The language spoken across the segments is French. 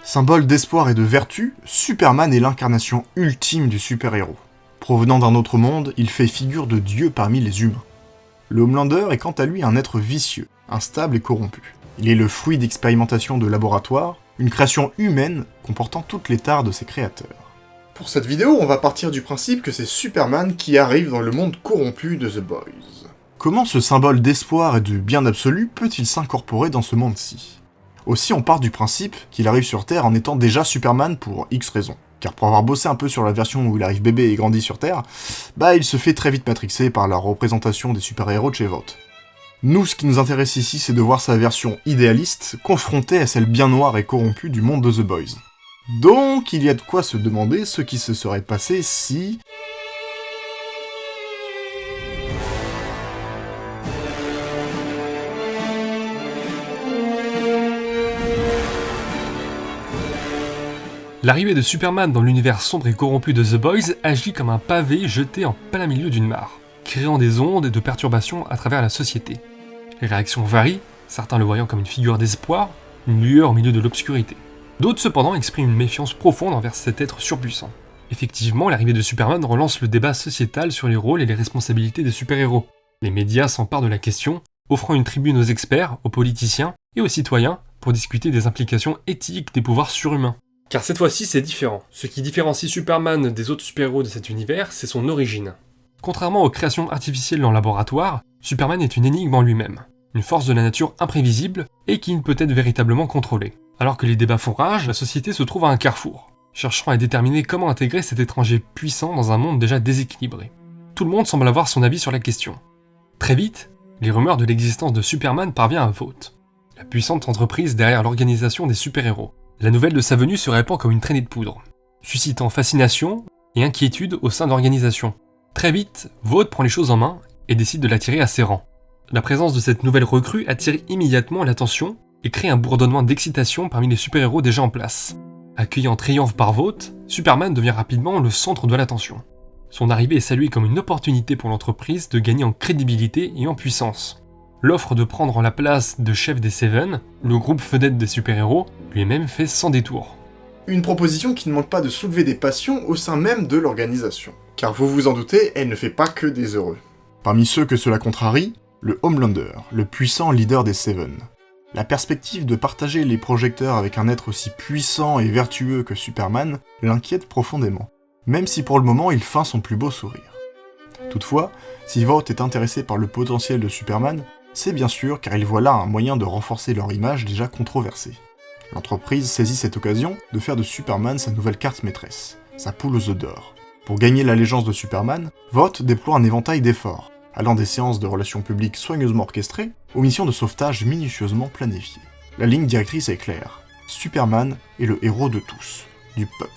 Symbole d'espoir et de vertu, Superman est l'incarnation ultime du super-héros. Provenant d'un autre monde, il fait figure de dieu parmi les humains. Le Homelander est quant à lui un être vicieux, instable et corrompu. Il est le fruit d'expérimentations de laboratoire, une création humaine comportant toutes les tares de ses créateurs. Pour cette vidéo, on va partir du principe que c'est Superman qui arrive dans le monde corrompu de The Boys. Comment ce symbole d'espoir et de bien absolu peut-il s'incorporer dans ce monde-ci ? Aussi, on part du principe qu'il arrive sur Terre en étant déjà Superman pour X raisons. Car pour avoir bossé un peu sur la version où il arrive bébé et grandit sur Terre, il se fait très vite matrixer par la représentation des super-héros de chez Vought. Nous, ce qui nous intéresse ici, c'est de voir sa version idéaliste confrontée à celle bien noire et corrompue du monde de The Boys. Donc, il y a de quoi se demander ce qui se serait passé si... L'arrivée de Superman dans l'univers sombre et corrompu de The Boys agit comme un pavé jeté en plein milieu d'une mare, créant des ondes et de perturbations à travers la société. Les réactions varient, certains le voyant comme une figure d'espoir, une lueur au milieu de l'obscurité. D'autres cependant expriment une méfiance profonde envers cet être surpuissant. Effectivement, l'arrivée de Superman relance le débat sociétal sur les rôles et les responsabilités des super-héros. Les médias s'emparent de la question, offrant une tribune aux experts, aux politiciens et aux citoyens pour discuter des implications éthiques des pouvoirs surhumains. Car cette fois-ci, c'est différent. Ce qui différencie Superman des autres super-héros de cet univers, c'est son origine. Contrairement aux créations artificielles en laboratoire, Superman est une énigme en lui-même. Une force de la nature imprévisible et qui ne peut être véritablement contrôlée. Alors que les débats font rage, la société se trouve à un carrefour, cherchant à déterminer comment intégrer cet étranger puissant dans un monde déjà déséquilibré. Tout le monde semble avoir son avis sur la question. Très vite, les rumeurs de l'existence de Superman parvient à Vought, la puissante entreprise derrière l'organisation des super-héros. La nouvelle de sa venue se répand comme une traînée de poudre, suscitant fascination et inquiétude au sein de l'organisation. Très vite, Vought prend les choses en main et décide de l'attirer à ses rangs. La présence de cette nouvelle recrue attire immédiatement l'attention et crée un bourdonnement d'excitation parmi les super-héros déjà en place. Accueilli en triomphe par Vought, Superman devient rapidement le centre de l'attention. Son arrivée est saluée comme une opportunité pour l'entreprise de gagner en crédibilité et en puissance. L'offre de prendre la place de chef des Seven, le groupe vedette des super-héros, lui est même fait sans détour. Une proposition qui ne manque pas de soulever des passions au sein même de l'organisation. Car vous vous en doutez, elle ne fait pas que des heureux. Parmi ceux que cela contrarie, le Homelander, le puissant leader des Seven. La perspective de partager les projecteurs avec un être aussi puissant et vertueux que Superman l'inquiète profondément, même si pour le moment il feint son plus beau sourire. Toutefois, si Vought est intéressé par le potentiel de Superman, c'est bien sûr car il voit là un moyen de renforcer leur image déjà controversée. L'entreprise saisit cette occasion de faire de Superman sa nouvelle carte maîtresse, sa poule aux œufs d'or. Pour gagner l'allégeance de Superman, Vought déploie un éventail d'efforts, allant des séances de relations publiques soigneusement orchestrées aux missions de sauvetage minutieusement planifiées. La ligne directrice est claire, Superman est le héros de tous, du peuple.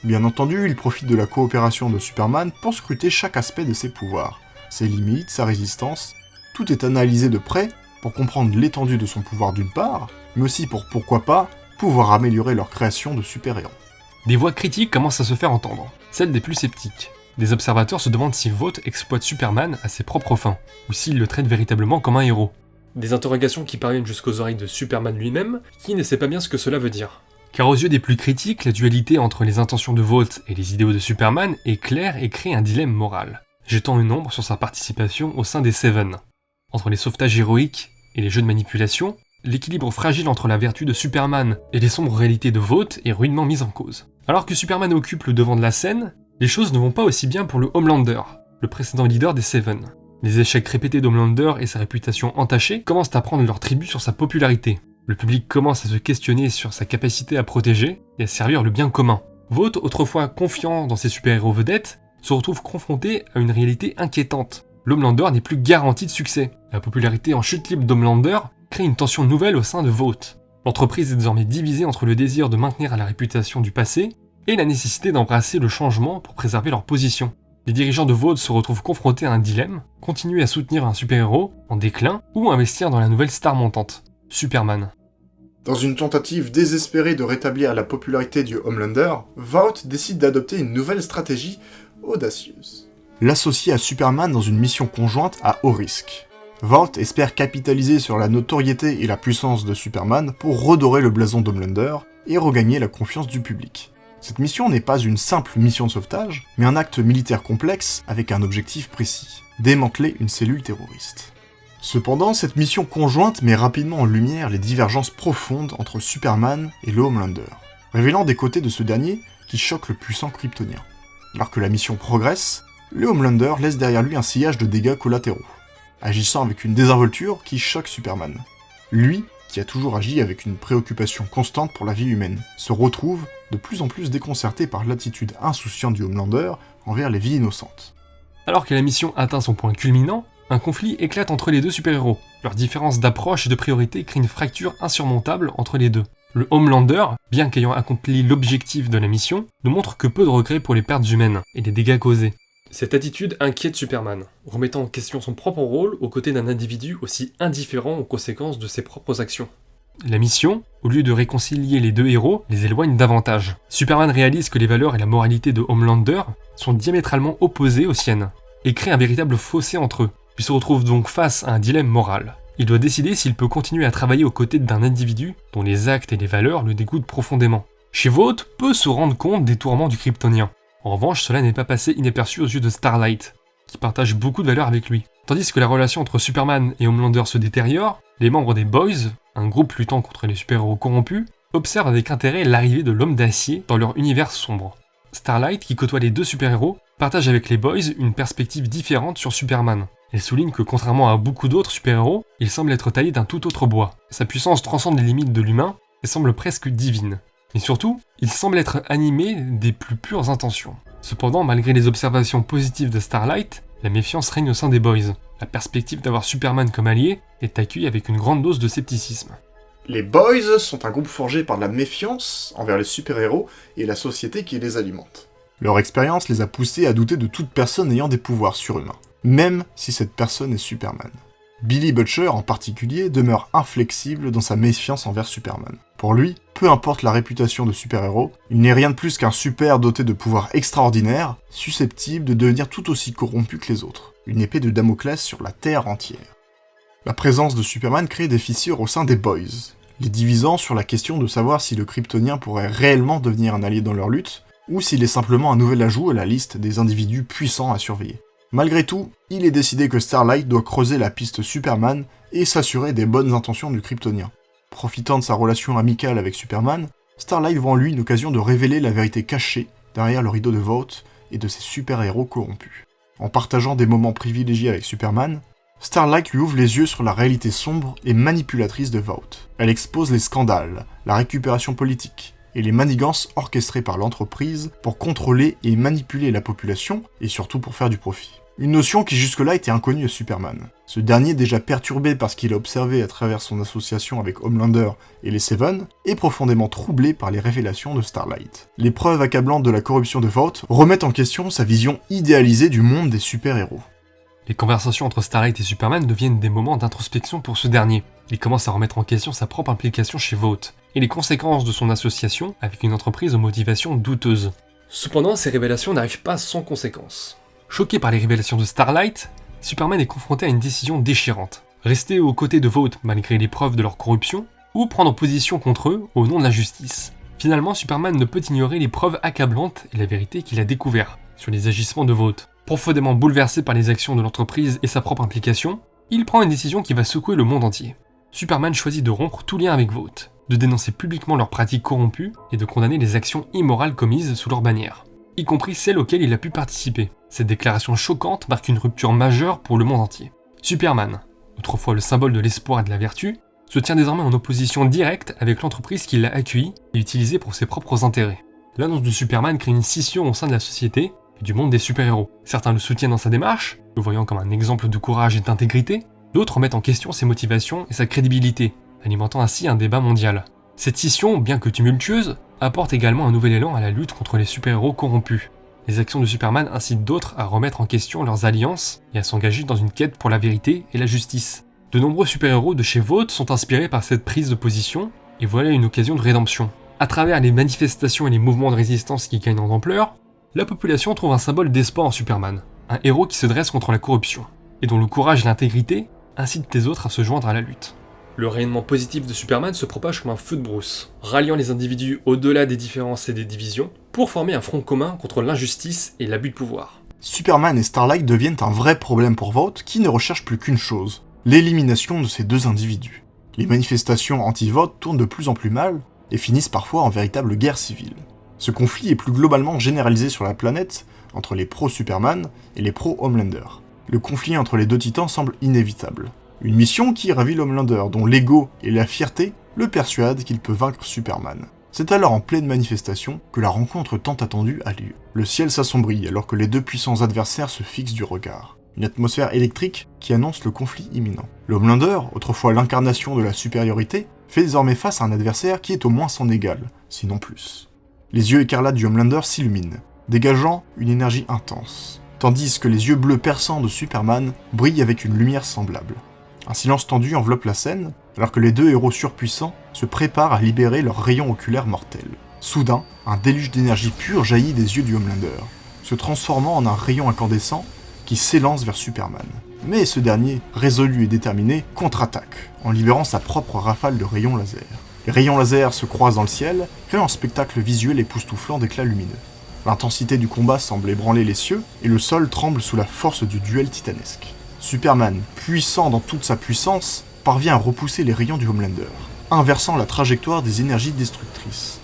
Bien entendu, il profite de la coopération de Superman pour scruter chaque aspect de ses pouvoirs, ses limites, sa résistance. Tout est analysé de près pour comprendre l'étendue de son pouvoir d'une part, mais aussi pour, pourquoi pas, pouvoir améliorer leur création de super-héros. Des voix critiques commencent à se faire entendre, celles des plus sceptiques. Des observateurs se demandent si Vought exploite Superman à ses propres fins, ou s'il le traite véritablement comme un héros. Des interrogations qui parviennent jusqu'aux oreilles de Superman lui-même, qui ne sait pas bien ce que cela veut dire. Car aux yeux des plus critiques, la dualité entre les intentions de Vought et les idéaux de Superman est claire et crée un dilemme moral, jetant une ombre sur sa participation au sein des Seven. Entre les sauvetages héroïques et les jeux de manipulation, l'équilibre fragile entre la vertu de Superman et les sombres réalités de Vought est rudement mis en cause. Alors que Superman occupe le devant de la scène, les choses ne vont pas aussi bien pour le Homelander, le précédent leader des Seven. Les échecs répétés d'Homelander et sa réputation entachée commencent à prendre leur tribut sur sa popularité. Le public commence à se questionner sur sa capacité à protéger et à servir le bien commun. Vought, autrefois confiant dans ses super-héros vedettes, se retrouve confronté à une réalité inquiétante. L'Homelander n'est plus garanti de succès. La popularité en chute libre d'Homelander crée une tension nouvelle au sein de Vought. L'entreprise est désormais divisée entre le désir de maintenir la réputation du passé et la nécessité d'embrasser le changement pour préserver leur position. Les dirigeants de Vought se retrouvent confrontés à un dilemme, continuer à soutenir un super-héros en déclin ou investir dans la nouvelle star montante, Superman. Dans une tentative désespérée de rétablir la popularité du Homelander, Vought décide d'adopter une nouvelle stratégie audacieuse. L'associer à Superman dans une mission conjointe à haut risque. Vought espère capitaliser sur la notoriété et la puissance de Superman pour redorer le blason d'Homelander et regagner la confiance du public. Cette mission n'est pas une simple mission de sauvetage, mais un acte militaire complexe avec un objectif précis, démanteler une cellule terroriste. Cependant, cette mission conjointe met rapidement en lumière les divergences profondes entre Superman et le Homelander, révélant des côtés de ce dernier qui choquent le puissant Kryptonien. Alors que la mission progresse, le Homelander laisse derrière lui un sillage de dégâts collatéraux, agissant avec une désinvolture qui choque Superman. Lui, qui a toujours agi avec une préoccupation constante pour la vie humaine, se retrouve de plus en plus déconcerté par l'attitude insouciante du Homelander envers les vies innocentes. Alors que la mission atteint son point culminant, un conflit éclate entre les deux super-héros. Leur différence d'approche et de priorité crée une fracture insurmontable entre les deux. Le Homelander, bien qu'ayant accompli l'objectif de la mission, ne montre que peu de regrets pour les pertes humaines et les dégâts causés. Cette attitude inquiète Superman, remettant en question son propre rôle aux côtés d'un individu aussi indifférent aux conséquences de ses propres actions. La mission, au lieu de réconcilier les deux héros, les éloigne davantage. Superman réalise que les valeurs et la moralité de Homelander sont diamétralement opposées aux siennes, et crée un véritable fossé entre eux. Il se retrouve donc face à un dilemme moral. Il doit décider s'il peut continuer à travailler aux côtés d'un individu dont les actes et les valeurs le dégoûtent profondément. She-Hulk peut se rendre compte des tourments du Kryptonien. En revanche, cela n'est pas passé inaperçu aux yeux de Starlight, qui partage beaucoup de valeurs avec lui. Tandis que la relation entre Superman et Homelander se détériore, les membres des Boys, un groupe luttant contre les super-héros corrompus, observent avec intérêt l'arrivée de l'homme d'acier dans leur univers sombre. Starlight, qui côtoie les deux super-héros, partage avec les Boys une perspective différente sur Superman. Elle souligne que contrairement à beaucoup d'autres super-héros, il semble être taillé d'un tout autre bois. Sa puissance transcende les limites de l'humain et semble presque divine. Mais surtout, il semble être animé des plus pures intentions. Cependant, malgré les observations positives de Starlight, la méfiance règne au sein des Boys. La perspective d'avoir Superman comme allié est accueillie avec une grande dose de scepticisme. Les Boys sont un groupe forgé par la méfiance envers les super-héros et la société qui les alimente. Leur expérience les a poussés à douter de toute personne ayant des pouvoirs surhumains, même si cette personne est Superman. Billy Butcher, en particulier, demeure inflexible dans sa méfiance envers Superman. Pour lui, peu importe la réputation de super-héros, il n'est rien de plus qu'un super doté de pouvoirs extraordinaires, susceptible de devenir tout aussi corrompu que les autres. Une épée de Damoclès sur la Terre entière. La présence de Superman crée des fissures au sein des Boys, les divisant sur la question de savoir si le Kryptonien pourrait réellement devenir un allié dans leur lutte, ou s'il est simplement un nouvel ajout à la liste des individus puissants à surveiller. Malgré tout, il est décidé que Starlight doit creuser la piste Superman et s'assurer des bonnes intentions du Kryptonien. Profitant de sa relation amicale avec Superman, Starlight voit en lui une occasion de révéler la vérité cachée derrière le rideau de Vought et de ses super-héros corrompus. En partageant des moments privilégiés avec Superman, Starlight lui ouvre les yeux sur la réalité sombre et manipulatrice de Vought. Elle expose les scandales, la récupération politique et les manigances orchestrées par l'entreprise pour contrôler et manipuler la population et surtout pour faire du profit. Une notion qui jusque-là était inconnue à Superman. Ce dernier, déjà perturbé par ce qu'il a observé à travers son association avec Homelander et les Seven, est profondément troublé par les révélations de Starlight. Les preuves accablantes de la corruption de Vought remettent en question sa vision idéalisée du monde des super-héros. Les conversations entre Starlight et Superman deviennent des moments d'introspection pour ce dernier. Il commence à remettre en question sa propre implication chez Vought, et les conséquences de son association avec une entreprise aux motivations douteuses. Cependant, ces révélations n'arrivent pas sans conséquences. Choqué par les révélations de Starlight, Superman est confronté à une décision déchirante. Rester aux côtés de Vought malgré les preuves de leur corruption, ou prendre position contre eux au nom de la justice. Finalement, Superman ne peut ignorer les preuves accablantes et la vérité qu'il a découvert sur les agissements de Vought. Profondément bouleversé par les actions de l'entreprise et sa propre implication, il prend une décision qui va secouer le monde entier. Superman choisit de rompre tout lien avec Vought, de dénoncer publiquement leurs pratiques corrompues et de condamner les actions immorales commises sous leur bannière, y compris celles auxquelles il a pu participer. Cette déclaration choquante marque une rupture majeure pour le monde entier. Superman, autrefois le symbole de l'espoir et de la vertu, se tient désormais en opposition directe avec l'entreprise qui l'a accueilli et utilisé pour ses propres intérêts. L'annonce de Superman crée une scission au sein de la société et du monde des super-héros. Certains le soutiennent dans sa démarche, le voyant comme un exemple de courage et d'intégrité, d'autres remettent en question ses motivations et sa crédibilité, alimentant ainsi un débat mondial. Cette scission, bien que tumultueuse, apporte également un nouvel élan à la lutte contre les super-héros corrompus. Les actions de Superman incitent d'autres à remettre en question leurs alliances et à s'engager dans une quête pour la vérité et la justice. De nombreux super-héros de chez Vought sont inspirés par cette prise de position, et voilà une occasion de rédemption. À travers les manifestations et les mouvements de résistance qui gagnent en ampleur, la population trouve un symbole d'espoir en Superman, un héros qui se dresse contre la corruption, et dont le courage et l'intégrité incitent les autres à se joindre à la lutte. Le rayonnement positif de Superman se propage comme un feu de brousse, ralliant les individus au-delà des différences et des divisions, pour former un front commun contre l'injustice et l'abus de pouvoir. Superman et Starlight deviennent un vrai problème pour Vought qui ne recherche plus qu'une chose, l'élimination de ces deux individus. Les manifestations anti-Vought tournent de plus en plus mal et finissent parfois en véritable guerre civile. Ce conflit est plus globalement généralisé sur la planète entre les pro-Superman et les pro-Homelander. Le conflit entre les deux titans semble inévitable. Une mission qui ravit l'Homelander, dont l'ego et la fierté le persuadent qu'il peut vaincre Superman. C'est alors en pleine manifestation que la rencontre tant attendue a lieu. Le ciel s'assombrit alors que les deux puissants adversaires se fixent du regard. Une atmosphère électrique qui annonce le conflit imminent. Le Homelander, autrefois l'incarnation de la supériorité, fait désormais face à un adversaire qui est au moins son égal, sinon plus. Les yeux écarlates du Homelander s'illuminent, dégageant une énergie intense, tandis que les yeux bleus perçants de Superman brillent avec une lumière semblable. Un silence tendu enveloppe la scène, alors que les deux héros surpuissants se préparent à libérer leurs rayons oculaires mortels. Soudain, un déluge d'énergie pure jaillit des yeux du Homelander, se transformant en un rayon incandescent qui s'élance vers Superman. Mais ce dernier, résolu et déterminé, contre-attaque, en libérant sa propre rafale de rayons laser. Les rayons laser se croisent dans le ciel, créant un spectacle visuel époustouflant d'éclats lumineux. L'intensité du combat semble ébranler les cieux, et le sol tremble sous la force du duel titanesque. Superman, puissant dans toute sa puissance, parvient à repousser les rayons du Homelander, inversant la trajectoire des énergies destructrices.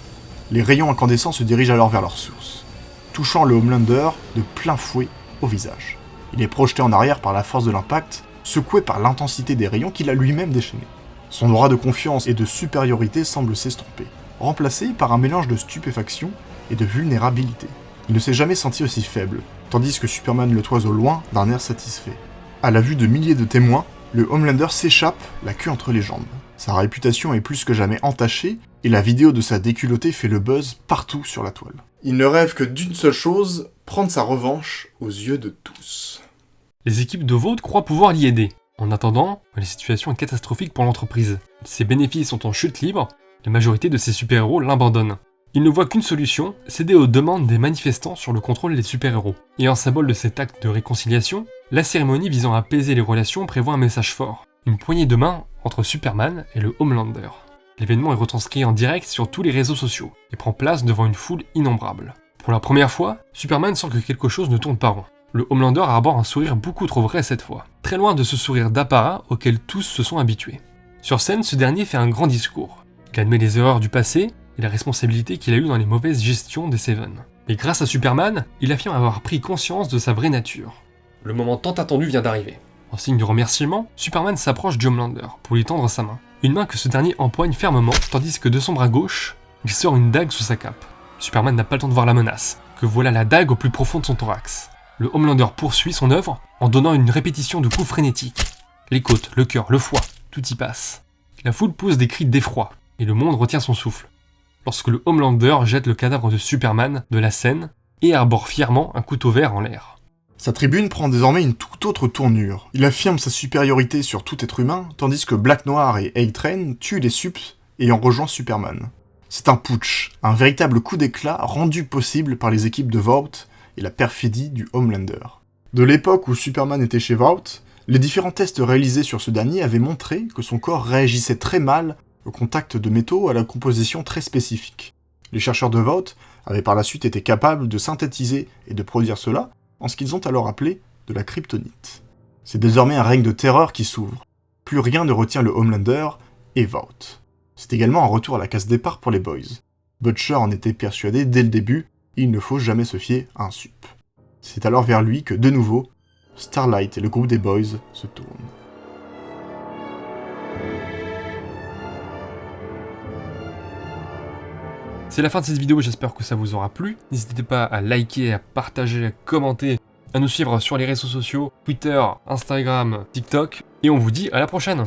Les rayons incandescents se dirigent alors vers leur source, touchant le Homelander de plein fouet au visage. Il est projeté en arrière par la force de l'impact, secoué par l'intensité des rayons qu'il a lui-même déchaînés. Son aura de confiance et de supériorité semble s'estomper, remplacé par un mélange de stupéfaction et de vulnérabilité. Il ne s'est jamais senti aussi faible, tandis que Superman le toise au loin d'un air satisfait. À la vue de milliers de témoins, le Homelander s'échappe, la queue entre les jambes. Sa réputation est plus que jamais entachée, et la vidéo de sa déculottée fait le buzz partout sur la toile. Il ne rêve que d'une seule chose, prendre sa revanche aux yeux de tous. Les équipes de Vought croient pouvoir l'y aider. En attendant, la situation est catastrophique pour l'entreprise. Ses bénéfices sont en chute libre, la majorité de ses super-héros l'abandonnent. Il ne voit qu'une solution, céder aux demandes des manifestants sur le contrôle des super-héros. Et en symbole de cet acte de réconciliation, la cérémonie visant à apaiser les relations prévoit un message fort. Une poignée de main entre Superman et le Homelander. L'événement est retranscrit en direct sur tous les réseaux sociaux et prend place devant une foule innombrable. Pour la première fois, Superman sent que quelque chose ne tourne pas rond. Le Homelander arbore un sourire beaucoup trop vrai cette fois, très loin de ce sourire d'apparat auquel tous se sont habitués. Sur scène, ce dernier fait un grand discours. Il admet les erreurs du passé et la responsabilité qu'il a eue dans les mauvaises gestions des Seven. Et grâce à Superman, il affirme avoir pris conscience de sa vraie nature. Le moment tant attendu vient d'arriver. En signe de remerciement, Superman s'approche du Homelander pour lui tendre sa main. Une main que ce dernier empoigne fermement, tandis que de son bras gauche, il sort une dague sous sa cape. Superman n'a pas le temps de voir la menace, que voilà la dague au plus profond de son thorax. Le Homelander poursuit son œuvre en donnant une répétition de coups frénétiques. Les côtes, le cœur, le foie, tout y passe. La foule pousse des cris d'effroi, et le monde retient son souffle. Lorsque le Homelander jette le cadavre de Superman de la scène et arbore fièrement un couteau vert en l'air. Sa tribune prend désormais une toute autre tournure. Il affirme sa supériorité sur tout être humain, tandis que Black Noir et A-Train tuent les Sups ayant rejoint Superman. C'est un putsch, un véritable coup d'éclat rendu possible par les équipes de Vought et la perfidie du Homelander. De l'époque où Superman était chez Vought, les différents tests réalisés sur ce dernier avaient montré que son corps réagissait très mal au contact de métaux à la composition très spécifique. Les chercheurs de Vought avaient par la suite été capables de synthétiser et de produire cela en ce qu'ils ont alors appelé de la kryptonite. C'est désormais un règne de terreur qui s'ouvre. Plus rien ne retient le Homelander et Vought. C'est également un retour à la case départ pour les Boys. Butcher en était persuadé dès le début, il ne faut jamais se fier à un sup. C'est alors vers lui que, de nouveau, Starlight et le groupe des Boys se tournent. C'est la fin de cette vidéo, j'espère que ça vous aura plu. N'hésitez pas à liker, à partager, à commenter, à nous suivre sur les réseaux sociaux, Twitter, Instagram, TikTok. Et on vous dit à la prochaine!